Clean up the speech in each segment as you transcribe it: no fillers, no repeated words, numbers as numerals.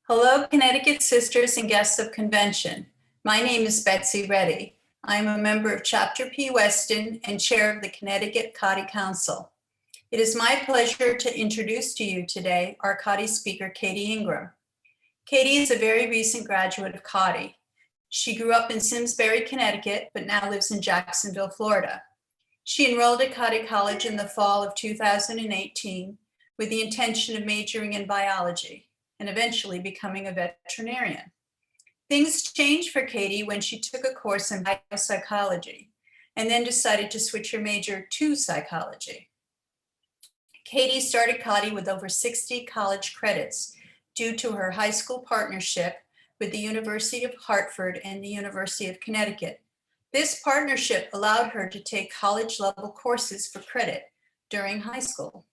Hello, Connecticut sisters and guests of convention. My name is Betsy Reddy. I am a member of Chapter P Weston and chair of the Connecticut Cottey Council. It is my pleasure to introduce to you today our Cottey speaker, Cottey Ingram. Cottey is a very recent graduate of Cottey. She grew up in Simsbury, Connecticut, but now lives in Jacksonville, Florida. She enrolled at Cottey College in the fall of 2018 with the intention of majoring in biology and eventually becoming a veterinarian. Things changed for Cottey when she took a course in biopsychology and then decided to switch her major to psychology. Cottey started Cottey with over 60 college credits due to her high school partnership with the University of Hartford and the University of Connecticut. This partnership allowed her to take college-level courses for credit during high school.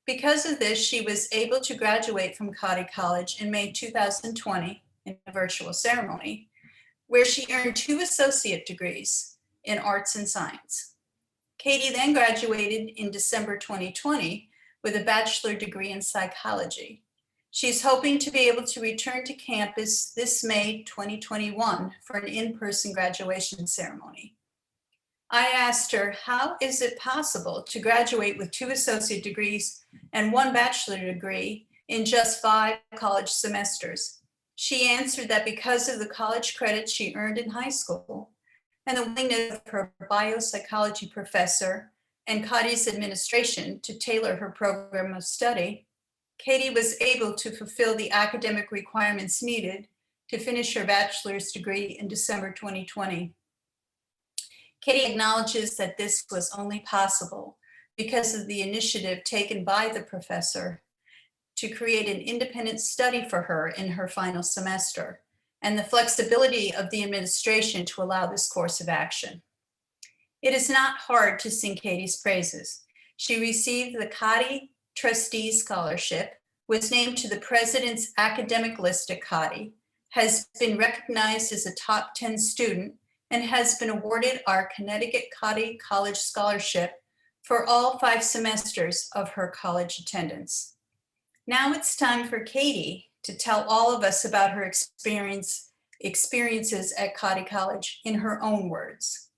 Because of this, she was able to graduate from Cottey College in May 2020 in a virtual ceremony, where she earned 2 associate degrees in arts and science. Cottey then graduated in December 2020 with a bachelor degree in psychology. She's hoping to be able to return to campus this May 2021 for an in-person graduation ceremony. I asked her, how is it possible to graduate with 2 associate degrees and 1 bachelor degree in just 5 college semesters? She answered that because of the college credits she earned in high school and the willingness of her biopsychology professor and Cottey's administration to tailor her program of study, Cottey was able to fulfill the academic requirements needed to finish her bachelor's degree in December 2020. Cottey acknowledges that this was only possible because of the initiative taken by the professor to create an independent study for her in her final semester and the flexibility of the administration to allow this course of action. It is not hard to sing Cottey's praises. She received the Cottey Trustee Scholarship, was named to the president's academic list at Cottey, has been recognized as a top 10 student, and has been awarded our Connecticut Cottey College Scholarship for all 5 semesters of her college attendance. Now it's time for Cottey to tell all of us about her experiences at Cottey College in her own words.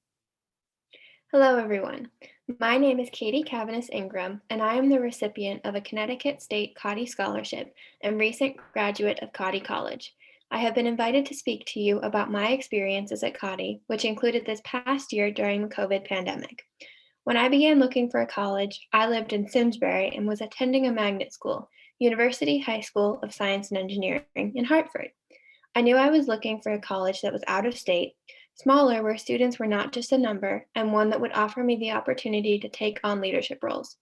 Hello, everyone. My name is Cottey Ingram, and I am the recipient of a Connecticut State Cottey Scholarship and recent graduate of Cottey College. I have been invited to speak to you about my experiences at Cottey, which included this past year during the COVID pandemic. When I began looking for a college, I lived in Simsbury and was attending a magnet school, University High School of Science and Engineering in Hartford. I knew I was looking for a college that was out of state, smaller where students were not just a number, and one that would offer me the opportunity to take on leadership roles.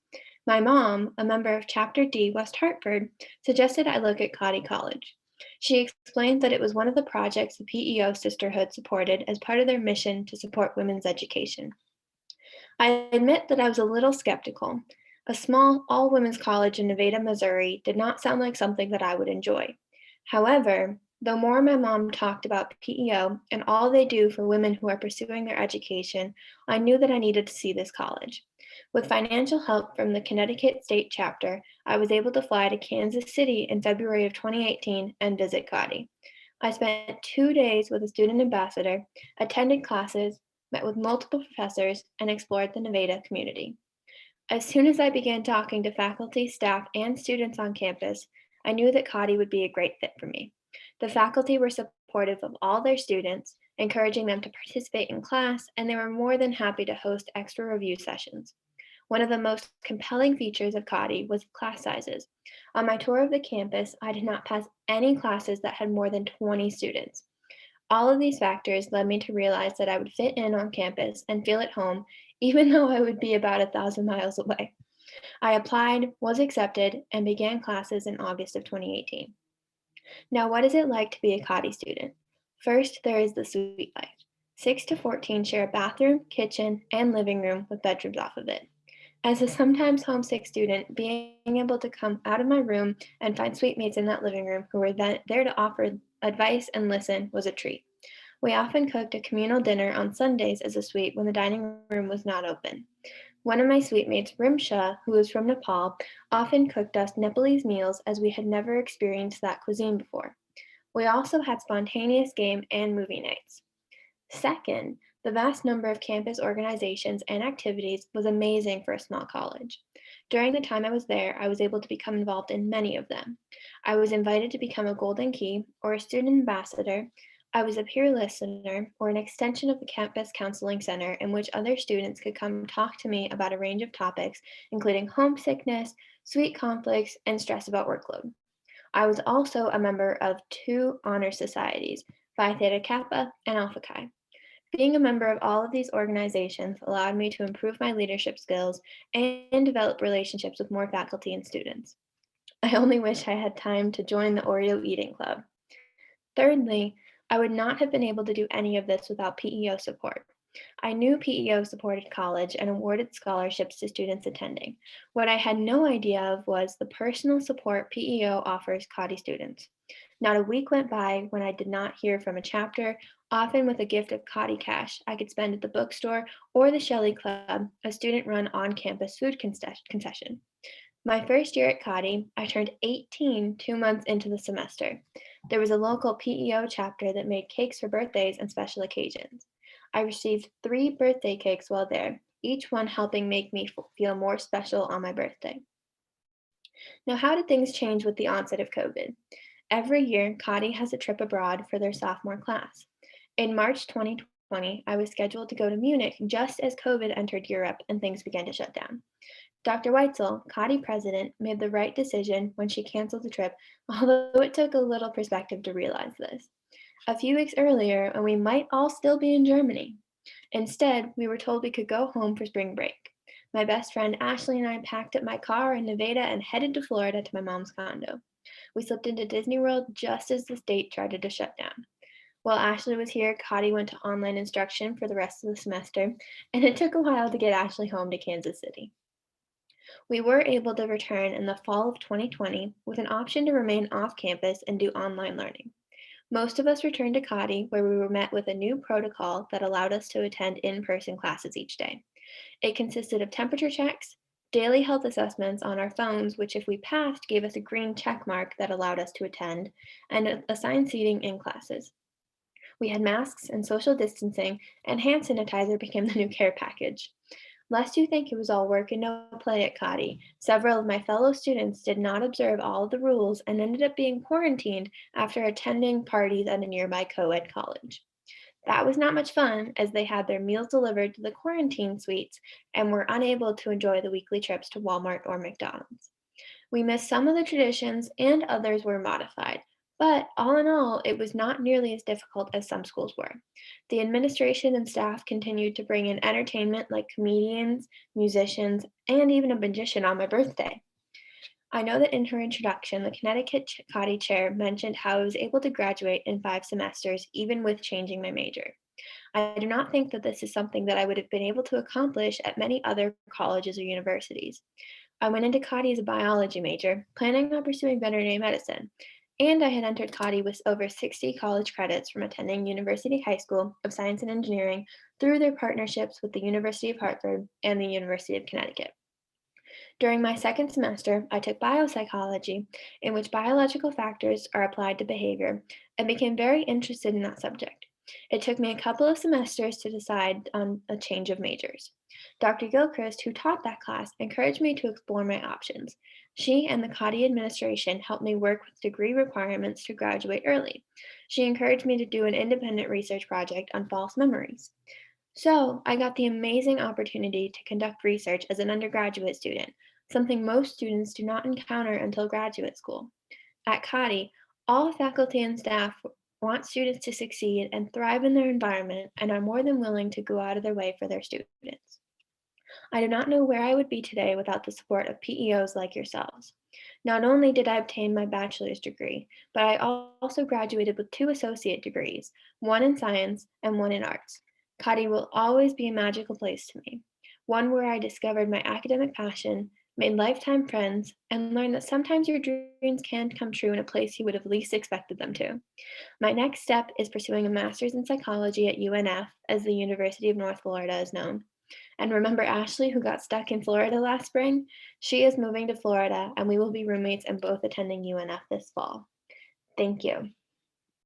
My mom, a member of Chapter D West Hartford, suggested I look at Cottey College. She explained that it was one of the projects the PEO Sisterhood supported as part of their mission to support women's education. I admit that I was a little skeptical. A small, all-women's college in Nevada, Missouri did not sound like something that I would enjoy. However, the more my mom talked about PEO and all they do for women who are pursuing their education, I knew that I needed to see this college. With financial help from the Connecticut State Chapter, I was able to fly to Kansas City in February of 2018 and visit Cottey. I spent 2 days with a student ambassador, attended classes, met with multiple professors, and explored the Nevada community. As soon as I began talking to faculty, staff, and students on campus, I knew that Cottey would be a great fit for me. The faculty were supportive of all their students, encouraging them to participate in class, and they were more than happy to host extra review sessions. One of the most compelling features of Cottey was class sizes. On my tour of the campus, I did not pass any classes that had more than 20 students. All of these factors led me to realize that I would fit in on campus and feel at home, even though I would be about 1,000 miles away. I applied, was accepted, and began classes in August of 2018. Now, what is it like to be a Cottey student? First, there is the suite life. 6 to 14 share a bathroom, kitchen, and living room with bedrooms off of it. As a sometimes homesick student, being able to come out of my room and find suite mates in that living room who were there to offer advice and listen was a treat. We often cooked a communal dinner on Sundays as a suite when the dining room was not open. One of my suite mates, Rimsha, who was from Nepal, often cooked us Nepalese meals as we had never experienced that cuisine before. We also had spontaneous game and movie nights. Second, the vast number of campus organizations and activities was amazing for a small college. During the time I was there, I was able to become involved in many of them. I was invited to become a Golden Key or a student ambassador. I was a peer listener or an extension of the campus counseling center in which other students could come talk to me about a range of topics, including homesickness, sweet conflicts, and stress about workload. I was also a member of two honor societies, Phi Theta Kappa and Alpha Chi. Being a member of all of these organizations allowed me to improve my leadership skills and develop relationships with more faculty and students. I only wish I had time to join the Oreo Eating Club. Thirdly, I would not have been able to do any of this without PEO support. I knew PEO supported college and awarded scholarships to students attending. What I had no idea of was the personal support PEO offers Cottey students. Not a week went by when I did not hear from a chapter, often with a gift of Cottey cash I could spend at the bookstore or the Shelley Club, a student-run on-campus food concession. My first year at Cottey, I turned 18 2 months into the semester. There was a local PEO chapter that made cakes for birthdays and special occasions. I received 3 birthday cakes while there, each one helping make me feel more special on my birthday. Now, how did things change with the onset of COVID? Every year, Cottey has a trip abroad for their sophomore class. In March 2020, I was scheduled to go to Munich just as COVID entered Europe and things began to shut down. Dr. Weitzel, Cottey president, made the right decision when she canceled the trip, although it took a little perspective to realize this. A few weeks earlier, and we might all still be in Germany. Instead, we were told we could go home for spring break. My best friend Ashley and I packed up my car in Nevada and headed to Florida to my mom's condo. We slipped into Disney World just as the state started to shut down. While Ashley was here, Cottey went to online instruction for the rest of the semester, and it took a while to get Ashley home to Kansas City. We were able to return in the fall of 2020 with an option to remain off campus and do online learning. Most of us returned to Cottey, where we were met with a new protocol that allowed us to attend in-person classes each day. It consisted of temperature checks, daily health assessments on our phones, which if we passed gave us a green check mark that allowed us to attend, and assigned seating in classes. We had masks and social distancing, and hand sanitizer became the new care package. Lest you think it was all work and no play at Cottey, several of my fellow students did not observe all of the rules and ended up being quarantined after attending parties at a nearby co-ed college. That was not much fun, as they had their meals delivered to the quarantine suites and were unable to enjoy the weekly trips to Walmart or McDonald's. We missed some of the traditions and others were modified, but all in all, it was not nearly as difficult as some schools were. The administration and staff continued to bring in entertainment like comedians, musicians, and even a magician on my birthday. I know that in her introduction, the Connecticut Cottey chair mentioned how I was able to graduate in 5 semesters, even with changing my major. I do not think that this is something that I would have been able to accomplish at many other colleges or universities. I went into Cottey as a biology major, planning on pursuing veterinary medicine, and I had entered Cottey with over 60 college credits from attending University High School of Science and Engineering through their partnerships with the University of Hartford and the University of Connecticut. During my second semester, I took biopsychology, in which biological factors are applied to behavior, and became very interested in that subject. It took me a couple of semesters to decide on a change of majors. Dr. Gilchrist, who taught that class, encouraged me to explore my options. She and the Cottey administration helped me work with degree requirements to graduate early. She encouraged me to do an independent research project on false memories. So, I got the amazing opportunity to conduct research as an undergraduate student, something most students do not encounter until graduate school. At Cottey, all faculty and staff want students to succeed and thrive in their environment and are more than willing to go out of their way for their students. I do not know where I would be today without the support of PEOs like yourselves. Not only did I obtain my bachelor's degree, but I also graduated with 2 associate degrees, one in science and one in arts. Cottey will always be a magical place to me, one where I discovered my academic passion, made lifetime friends, and learned that sometimes your dreams can come true in a place you would have least expected them to. My next step is pursuing a master's in psychology at UNF, as the University of North Florida is known. And remember Ashley, who got stuck in Florida last spring? She is moving to Florida, and we will be roommates and both attending UNF this fall. Thank you.